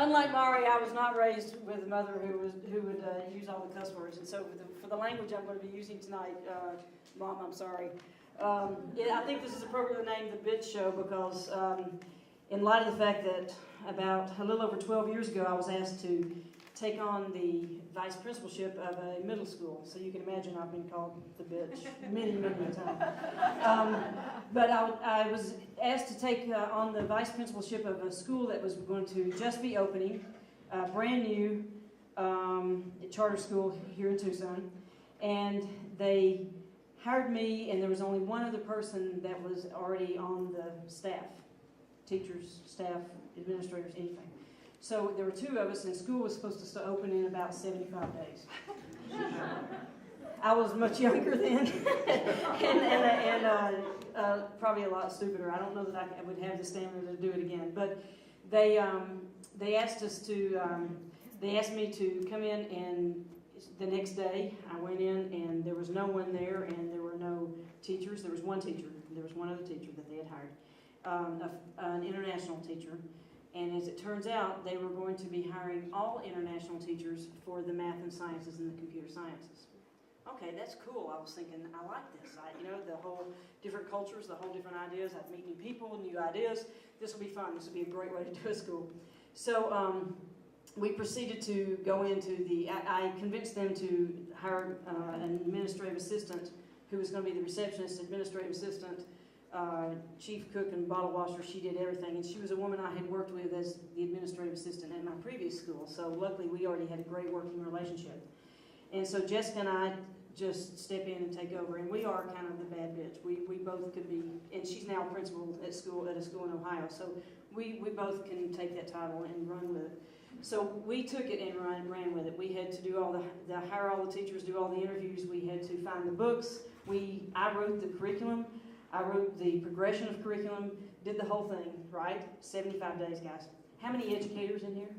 unlike Mari, I was not raised with a mother who would use all the cuss words, and so for the language I'm going to be using tonight, Mom, I'm sorry. Yeah, I think this is appropriately named the Bitch Show because in light of the fact that about a little over 12 years ago I was asked to take on the vice principalship of a middle school. So you can imagine I've been called the bitch many, many times. But I was asked to take on the vice principalship of a school that was going to just be opening, brand new charter school here in Tucson. And they hired me, and there was only one other person that was already on the staff, teachers, staff, administrators, anything. So there were two of us, and school was supposed to open in about 75 days. I was much younger then, and probably a lot stupider. I don't know that I would have the stamina to do it again. But they asked us to, they asked me to come in, and the next day I went in, and there was no one there, and there were no teachers. There was one teacher. There was one other teacher that they had hired, an international teacher. And as it turns out, they were going to be hiring all international teachers for the math and sciences and the computer sciences. Okay, that's cool. I was thinking, I like this. The whole different cultures, the whole different ideas. I'd meet new people, new ideas. This will be fun. This will be a great way to do a school. So we proceeded to go into I convinced them to hire an administrative assistant who was going to be the receptionist, administrative assistant, chief cook and bottle washer. She did everything, and she was a woman I had worked with as the administrative assistant at my previous school, so luckily we already had a great working relationship. And so Jessica and I just step in and take over, and we are kind of the bad bitch. We both could be, and she's now principal at a school in Ohio, so we both can take that title and run with it. So we took it and ran with it. We had to do hire all the teachers, do all the interviews. We had to find the books. I wrote the curriculum. I wrote the progression of curriculum, did the whole thing, right? 75 days, guys. How many educators in here?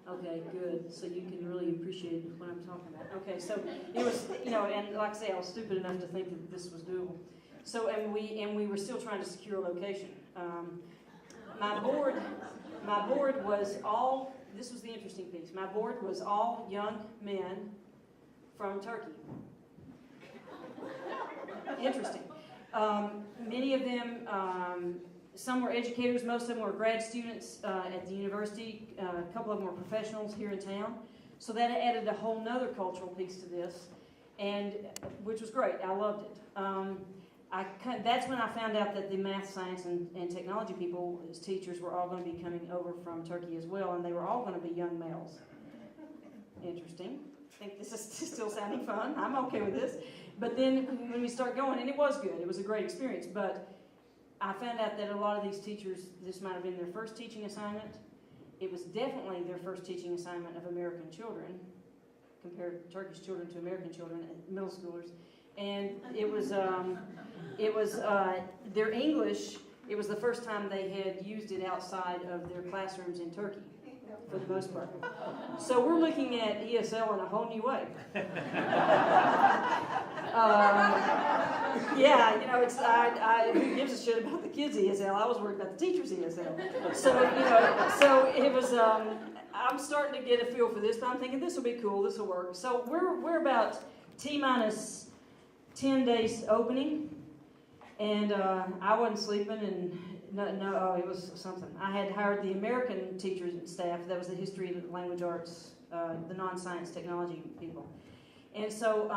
Okay, good. So you can really appreciate what I'm talking about. Okay, so it was, and like I say, I was stupid enough to think that this was doable. So, and we were still trying to secure a location. My board was all, this was the interesting piece, my board was all young men from Turkey. Interesting. Many of them, some were educators, most of them were grad students at the university, a couple of them were professionals here in town. So that added a whole nother cultural piece to this, and which was great. I loved it. That's when I found out that the math, science, and technology people as teachers were all going to be coming over from Turkey as well, and they were all going to be young males. Interesting. I think this is still sounding fun. I'm okay with this. But then when we start going, and it was good, it was a great experience, but I found out that a lot of these teachers, this might have been their first teaching assignment. It was definitely their first teaching assignment of American children, compared Turkish children to American children, middle schoolers. And it was their English, it was the first time they had used it outside of their classrooms in Turkey, for the most part. So we're looking at ESL in a whole new way. Yeah, it's who gives a shit about the kids' ESL? I was worried about the teachers' ESL. So it was. I'm starting to get a feel for this, but I'm thinking this will be cool. This will work. So we're about T-minus 10 days opening, and I wasn't sleeping, and it was something. I had hired the American teachers and staff. That was the history, language arts, the non-science technology people. And so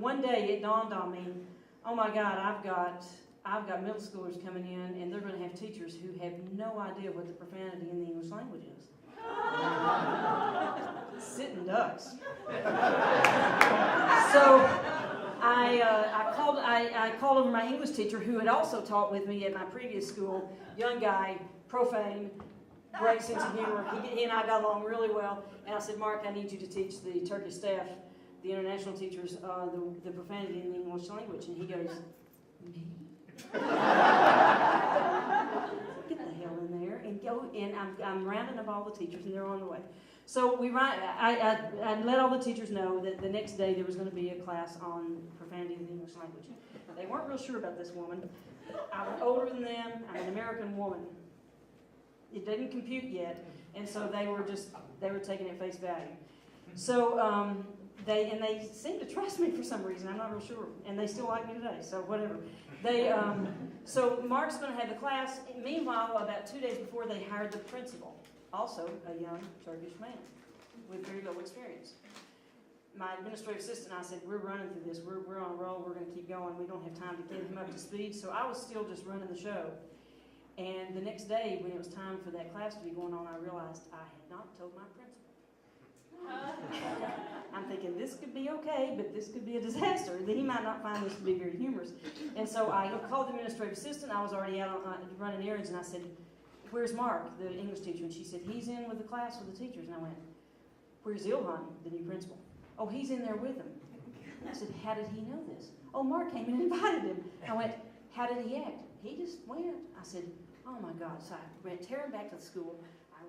one day it dawned on me, oh my God, I've got middle schoolers coming in, and they're going to have teachers who have no idea what the profanity in the English language is. Sitting ducks. So I called over my English teacher, who had also taught with me at my previous school. Young guy, profane, great sense of humor. He and I got along really well. And I said, Mark, I need you to teach the Turkish staff, the international teachers, the profanity in the English language. And he goes, me? Get the hell in there and go. And I'm rounding up all the teachers, and they're on the way. So I let all the teachers know that the next day there was going to be a class on profanity in the English language. They weren't real sure about this woman. I was older than them. I'm an American woman. It didn't compute yet, and so they were taking it face value. So they seem to trust me for some reason. I'm not real sure, and they still like me today. So whatever. So Mark's going to have the class. Meanwhile, about 2 days before, they hired the principal, also a young Turkish man with very little experience. My administrative assistant and I said, we're running through this. We're on a roll. We're going to keep going. We don't have time to get him up to speed. So I was still just running the show. And the next day, when it was time for that class to be going on, I realized I had not told my principal. I'm thinking, this could be okay, but this could be a disaster. He might not find this to be very humorous. And so I called the administrative assistant. I was already out running errands, and I said, where's Mark, the English teacher? And she said, he's in with the class with the teachers. And I went, where's Ilhan, the new principal? Oh, he's in there with them. I said, how did he know this? Oh, Mark came and invited him. I went, how did he act? He just went. I said, oh my God. So I ran tearing back to the school. I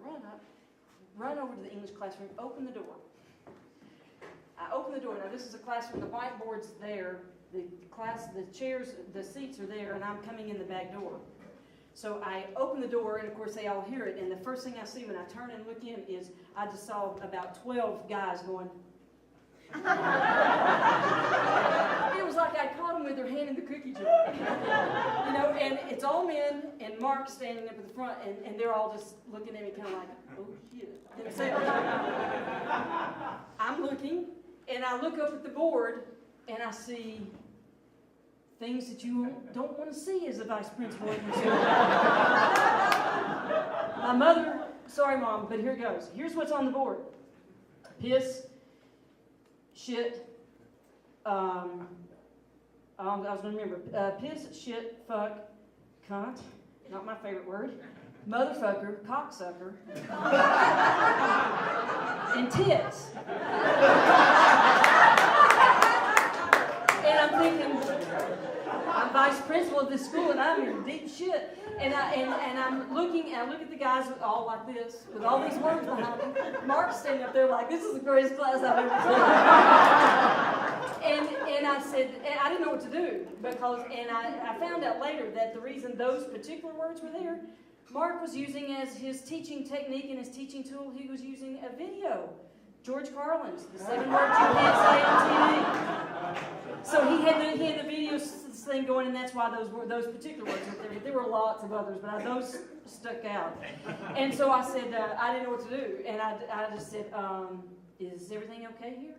run over to the English classroom, open the door. I open the door. Now this is a classroom, the whiteboard's there, the chairs, the seats are there, and I'm coming in the back door. So I open the door, and of course they all hear it, and the first thing I see when I turn and look in is I just saw about 12 guys going. It was like I caught them with their hand in the cookie jar. You know, and it's all men, and Mark's standing up at the front, and they're all just looking at me kind of like, oh shit. I'm looking, and I look up at the board, and I see things that you don't want to see as a vice principal at your school. My mother, sorry mom, but here it goes. Here's what's on the board. Piss, shit, I was going to remember, piss, shit, fuck, cunt, not my favorite word, motherfucker, cocksucker, and tits. And I'm thinking, I'm vice principal of this school, and I'm in deep shit. And I'm looking, and I look at the guys all like this, with all these words behind them. Mark's standing up there like, this is the greatest class I've ever taught. And I said, and I didn't know what to do, I found out later that the reason those particular words were there, Mark was using as his teaching technique and his teaching tool, he was using a video. George Carlin's, the 7 words you can't say on TV. So he had the video thing going, and that's why those particular words were there. There were lots of others, but those stuck out. And so I said, I didn't know what to do, and I just said, is everything okay here?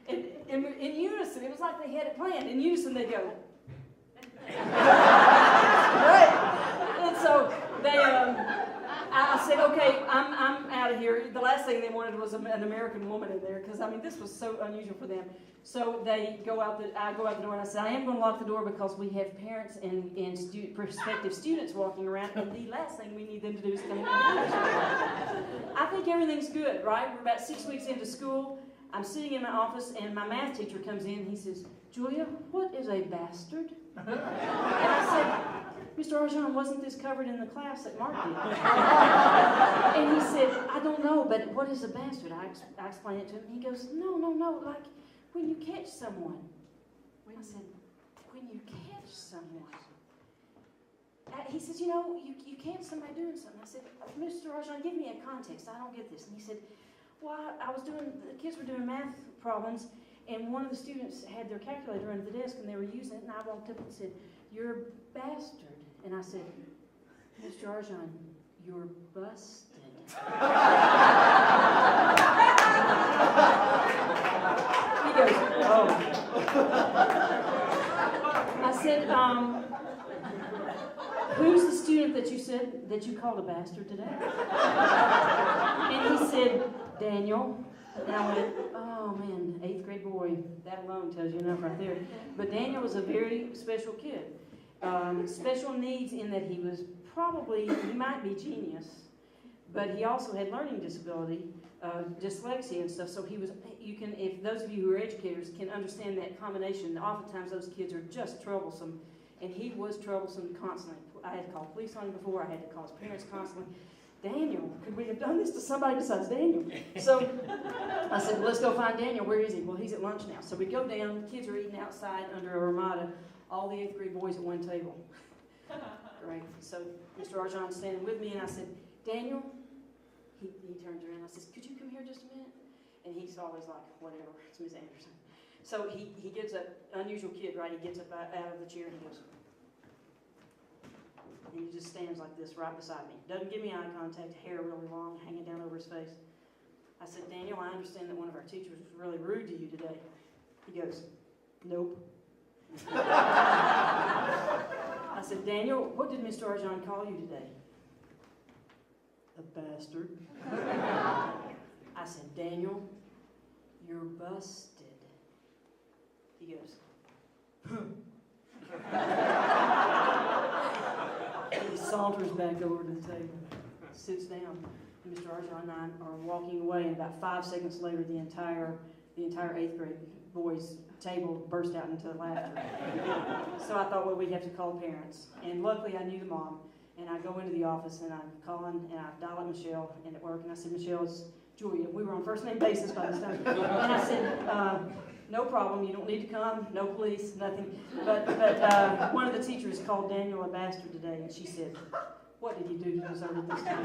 And in unison, it was like they had it planned. In unison, they go. Right. And so they, I said, okay, I'm out of here. The last thing they wanted was an American woman in there, because I mean this was so unusual for them. So I go out the door, and I said, I am going to lock the door because we have parents and prospective students walking around, and the last thing we need them to do is come in. I think everything's good, right? We're about 6 weeks into school. I'm sitting in my office, and my math teacher comes in. He says, Julia, what is a bastard? And I said, Mr. Arjan, wasn't this covered in the class that Mark did? And he said, I don't know, but what is a bastard? I explained it to him. He goes, no, like when you catch someone. I said, when you catch someone. He says, you catch somebody doing something. I said, Mr. Arjan, give me a context. I don't get this. And he said, well, the kids were doing math problems, and one of the students had their calculator under the desk, and they were using it, and I walked up and said, you're a bastard. And I said, Mr. Arjan, you're busted. He goes, oh. I said, who's the student that you said that you called a bastard today? And he said, Daniel. And I went, oh man, 8th grade boy, that alone tells you enough right there. But Daniel was a very special kid. Special needs in that he might be genius, but he also had learning disability, dyslexia and stuff. So if those of you who are educators can understand that combination, oftentimes those kids are just troublesome, and he was troublesome constantly. I had to call police on him before, I had to call his parents constantly. Daniel, could we have done this to somebody besides Daniel? So I said, well, let's go find Daniel. Where is he? Well, he's at lunch now. So we go down, the kids are eating outside under a Ramada, all the 8th grade boys at one table. Great. So Mr. Arjan's standing with me, and I said, Daniel, he turns around. I says, could you come here just a minute? And he's always like, whatever, it's Miss Anderson. So he gets up, unusual kid, right? He gets up out of the chair and he goes, and he just stands like this right beside me. Doesn't give me eye contact, hair really long, hanging down over his face. I said, Daniel, I understand that one of our teachers was really rude to you today. He goes, nope. I said, Daniel, what did Mr. Arjan call you today? A bastard. I said, Daniel, you're busted. He goes, he saunters back over to the table, sits down. And Mr. Arjan and I are walking away, and about 5 seconds later, the entire 8th grade boys' table burst out into laughter. So I thought, well, we'd have to call parents. And luckily, I knew the mom. And I go into the office, and I'm calling, and I dial up Michelle, and at work, and I said, Michelle, it's Julia. We were on first name basis by this time. And I said, no problem, you don't need to come, no police, nothing. But one of the teachers called Daniel a bastard today, and she said, what did he do to deserve it this time?